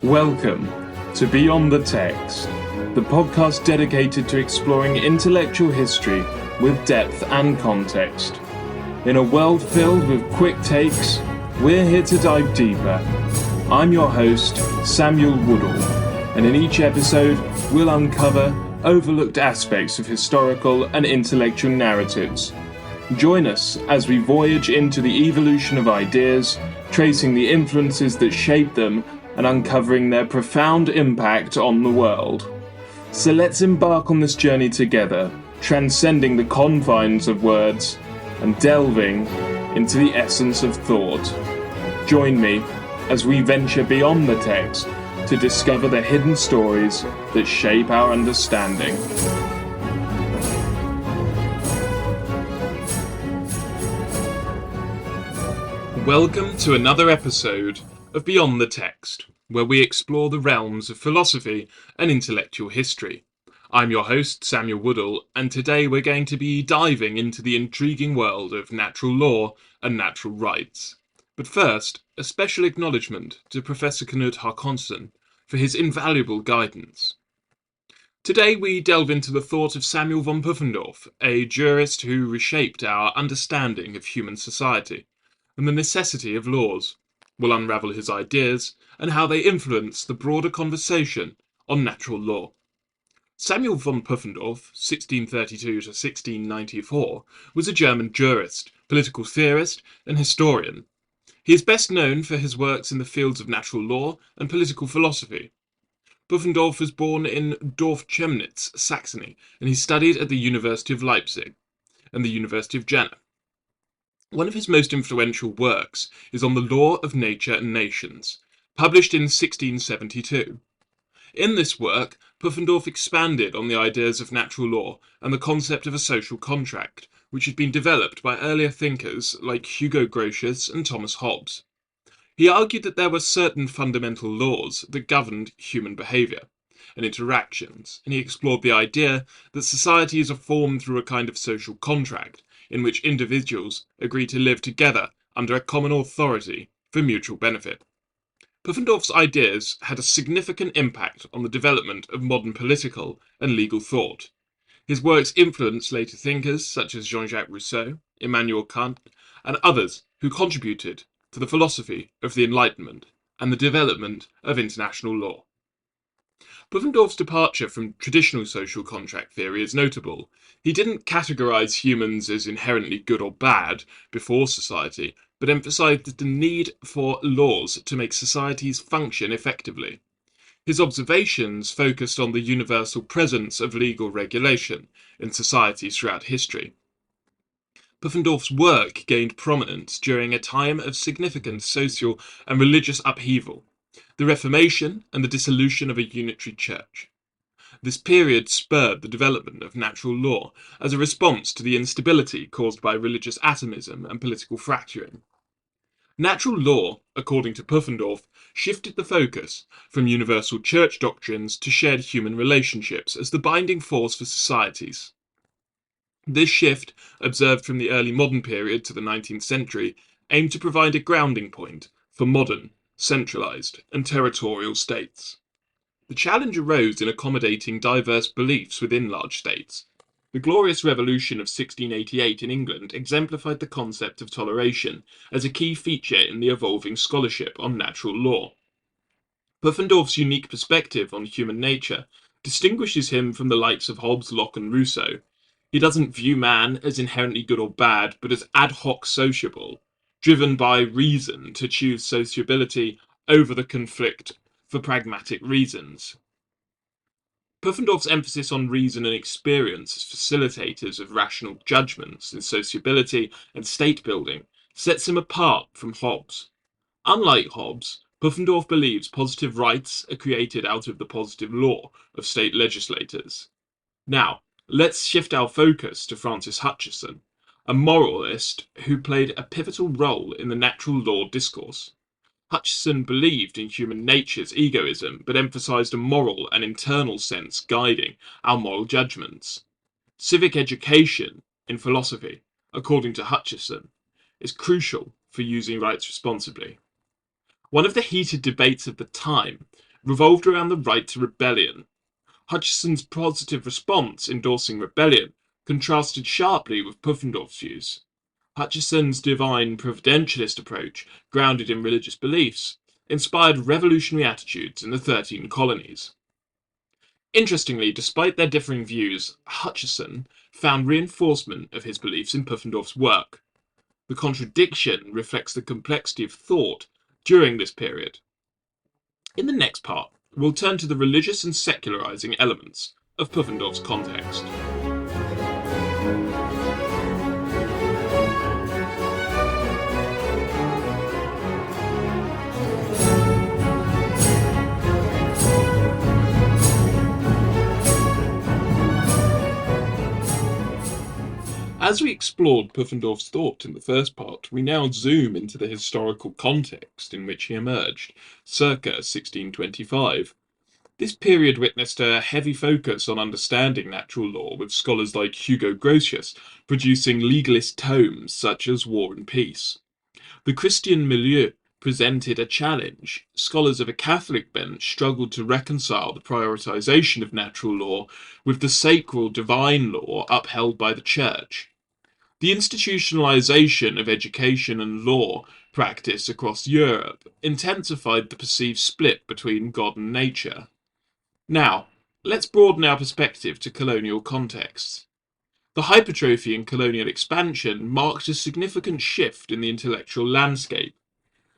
Welcome to Beyond the Text, the podcast dedicated to exploring intellectual history with depth and context. In a world filled with quick takes, we're here to dive deeper. I'm your host, Samuel Woodall, and in each episode, we'll uncover overlooked aspects of historical and intellectual narratives. Join us as we voyage into the evolution of ideas, tracing the influences that shape them and uncovering their profound impact on the world. So let's embark on this journey together, transcending the confines of words and delving into the essence of thought. Join me as we venture beyond the text to discover the hidden stories that shape our understanding. Welcome to another episode of Beyond the Text, where we explore the realms of philosophy and intellectual history. I'm your host, Samuel Woodall, and today we're going to be diving into the intriguing world of natural law and natural rights. But first, a special acknowledgement to Professor Knut Hutcheson for his invaluable guidance. Today we delve into the thought of Samuel von Pufendorf, a jurist who reshaped our understanding of human society and the necessity of laws. We'll unravel his ideas and how they influence the broader conversation on natural law. Samuel von Pufendorf, 1632 to 1694, was a German jurist, political theorist, and historian. He is best known for his works in the fields of natural law and political philosophy. Pufendorf was born in Dorf Chemnitz, Saxony, and he studied at the University of Leipzig and the University of Jena. One of his most influential works is on the law of nature and nations, published in 1672. In this work, Pufendorf expanded on the ideas of natural law and the concept of a social contract, which had been developed by earlier thinkers like Hugo Grotius and Thomas Hobbes. He argued that there were certain fundamental laws that governed human behaviour and interactions, and he explored the idea that societies are formed through a kind of social contract in which individuals agree to live together under a common authority for mutual benefit. Pufendorf's ideas had a significant impact on the development of modern political and legal thought. His works influenced later thinkers such as Jean-Jacques Rousseau, Immanuel Kant, and others who contributed to the philosophy of the Enlightenment and the development of international law. Pufendorf's departure from traditional social contract theory is notable. He didn't categorize humans as inherently good or bad before society, but emphasized the need for laws to make societies function effectively. His observations focused on the universal presence of legal regulation in societies throughout history. Pufendorf's work gained prominence during a time of significant social and religious upheaval, the Reformation and the dissolution of a unitary church. This period spurred the development of natural law as a response to the instability caused by religious atomism and political fracturing. Natural law, according to Pufendorf, shifted the focus from universal church doctrines to shared human relationships as the binding force for societies. This shift, observed from the early modern period to the 19th century, aimed to provide a grounding point for modern, centralized, and territorial states. The challenge arose in accommodating diverse beliefs within large states. The Glorious Revolution of 1688 in England exemplified the concept of toleration as a key feature in the evolving scholarship on natural law. Pufendorf's unique perspective on human nature distinguishes him from the likes of Hobbes, Locke, and Rousseau. He doesn't view man as inherently good or bad, but as ad hoc sociable, driven by reason to choose sociability over the conflict for pragmatic reasons. Pufendorf's emphasis on reason and experience as facilitators of rational judgments in sociability and state building sets him apart from Hobbes. Unlike Hobbes, Pufendorf believes positive rights are created out of the positive law of state legislators. Now, let's shift our focus to Francis Hutcheson, a moralist who played a pivotal role in the natural law discourse. Hutcheson believed in human nature's egoism, but emphasized a moral and internal sense guiding our moral judgments. Civic education in philosophy, according to Hutcheson, is crucial for using rights responsibly. One of the heated debates of the time revolved around the right to rebellion. Hutcheson's positive response endorsing rebellion contrasted sharply with Pufendorf's views. Hutcheson's divine providentialist approach, grounded in religious beliefs, inspired revolutionary attitudes in the 13 colonies. Interestingly, despite their differing views, Hutcheson found reinforcement of his beliefs in Pufendorf's work. The contradiction reflects the complexity of thought during this period. In the next part, we'll turn to the religious and secularizing elements of Pufendorf's context. As we explored Pufendorf's thought in the first part, we now zoom into the historical context in which he emerged, circa 1625. This period witnessed a heavy focus on understanding natural law, with scholars like Hugo Grotius producing legalist tomes such as War and Peace. The Christian milieu presented a challenge. Scholars of a Catholic bent struggled to reconcile the prioritization of natural law with the sacral divine law upheld by the Church. The institutionalization of education and law practice across Europe intensified the perceived split between God and nature. Now, let's broaden our perspective to colonial contexts. The hypertrophy and colonial expansion marked a significant shift in the intellectual landscape.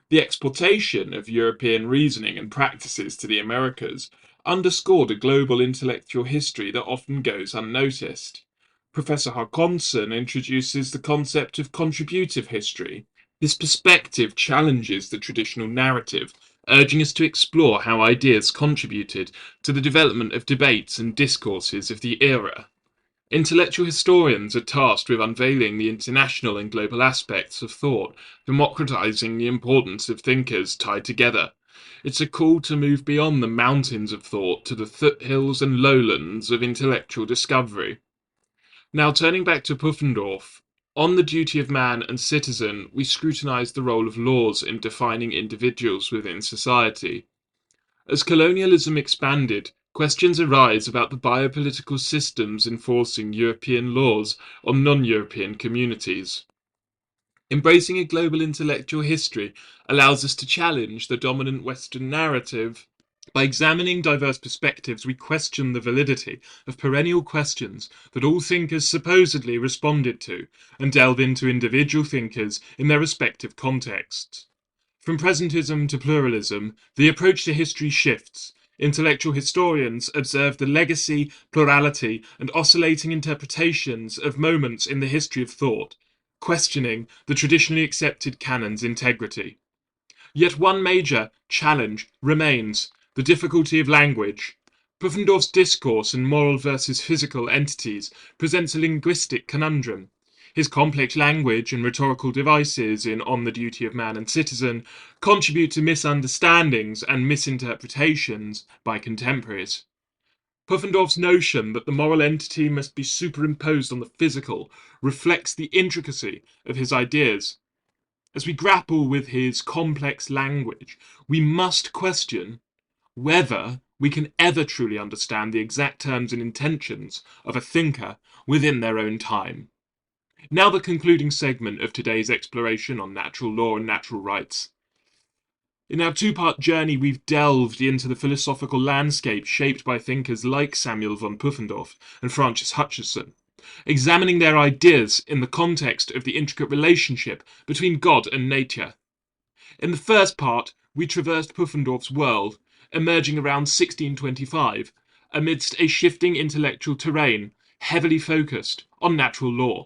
The exportation of European reasoning and practices to the Americas underscored a global intellectual history that often goes unnoticed. Professor Hutcheson introduces the concept of contributive history. This perspective challenges the traditional narrative, urging us to explore how ideas contributed to the development of debates and discourses of the era. Intellectual historians are tasked with unveiling the international and global aspects of thought, democratizing the importance of thinkers tied together. It's a call to move beyond the mountains of thought to the foothills and lowlands of intellectual discovery. Now, turning back to Pufendorf, on the duty of man and citizen, we scrutinize the role of laws in defining individuals within society. As colonialism expanded, questions arise about the biopolitical systems enforcing European laws on non-European communities. Embracing a global intellectual history allows us to challenge the dominant Western narrative. By examining diverse perspectives, we question the validity of perennial questions that all thinkers supposedly responded to, and delve into individual thinkers in their respective contexts. From presentism to pluralism, the approach to history shifts. Intellectual historians observe the legacy, plurality, and oscillating interpretations of moments in the history of thought, questioning the traditionally accepted canon's integrity. Yet one major challenge remains: the difficulty of language. Pufendorf's discourse and moral versus physical entities presents a linguistic conundrum. His complex language and rhetorical devices in On the Duty of Man and Citizen contribute to misunderstandings and misinterpretations by contemporaries. Pufendorf's notion that the moral entity must be superimposed on the physical reflects the intricacy of his ideas. As we grapple with his complex language, we must question whether we can ever truly understand the exact terms and intentions of a thinker within their own time. Now the concluding segment of today's exploration on natural law and natural rights. In our two-part journey, we've delved into the philosophical landscape shaped by thinkers like Samuel von Pufendorf and Francis Hutcheson, examining their ideas in the context of the intricate relationship between God and nature. In the first part, we traversed Pufendorf's world, emerging around 1625, amidst a shifting intellectual terrain heavily focused on natural law.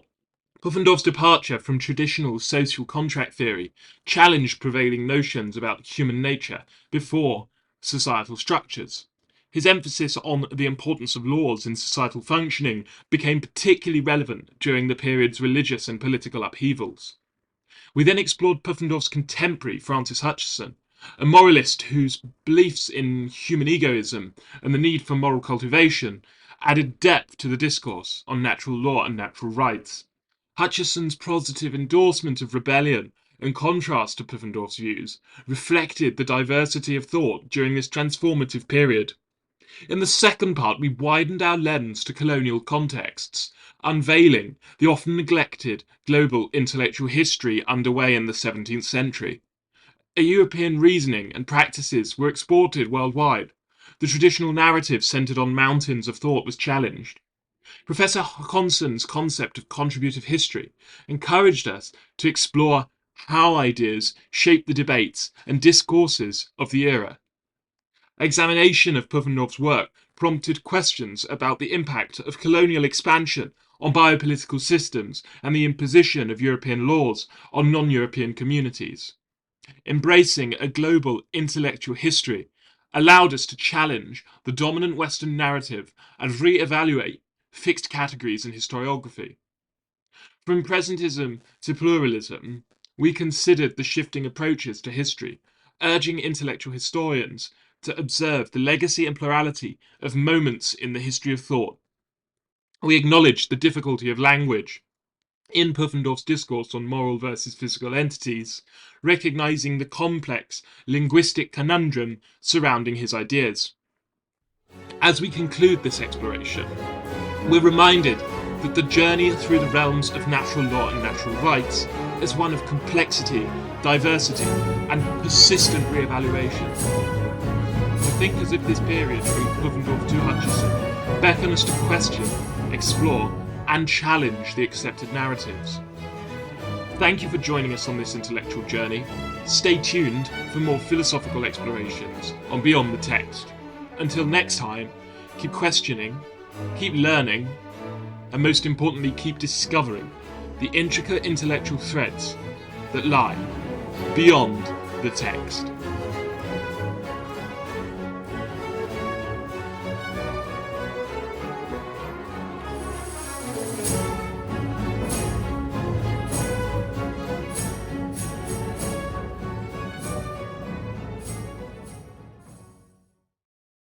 Pufendorf's departure from traditional social contract theory challenged prevailing notions about human nature before societal structures. His emphasis on the importance of laws in societal functioning became particularly relevant during the period's religious and political upheavals. We then explored Pufendorf's contemporary Francis Hutcheson, a moralist whose beliefs in human egoism and the need for moral cultivation added depth to the discourse on natural law and natural rights. Hutcheson's positive endorsement of rebellion in contrast to Pufendorf's views, reflected the diversity of thought during this transformative period. In the second part, we widened our lens to colonial contexts, unveiling the often neglected global intellectual history underway in the 17th century. European reasoning and practices were exported worldwide. The traditional narrative centered on mountains of thought was challenged. Professor Hutcheson's concept of contributive history encouraged us to explore how ideas shaped the debates and discourses of the era. Examination of Pufendorf's work prompted questions about the impact of colonial expansion on biopolitical systems and the imposition of European laws on non-European communities. Embracing a global intellectual history allowed us to challenge the dominant Western narrative and re-evaluate fixed categories in historiography. From presentism to pluralism, we considered the shifting approaches to history, urging intellectual historians to observe the legacy and plurality of moments in the history of thought. We acknowledged the difficulty of language in Pufendorf's discourse on moral versus physical entities, recognizing the complex linguistic conundrum surrounding his ideas. As we conclude this exploration, we're reminded that the journey through the realms of natural law and natural rights is one of complexity, diversity, and persistent re-evaluation. I think as if this period from Pufendorf to Hutcheson beckon us to question, explore, and challenge the accepted narratives. Thank you for joining us on this intellectual journey. Stay tuned for more philosophical explorations on Beyond the Text. Until next time, keep questioning, keep learning, and most importantly, keep discovering the intricate intellectual threads that lie beyond the text.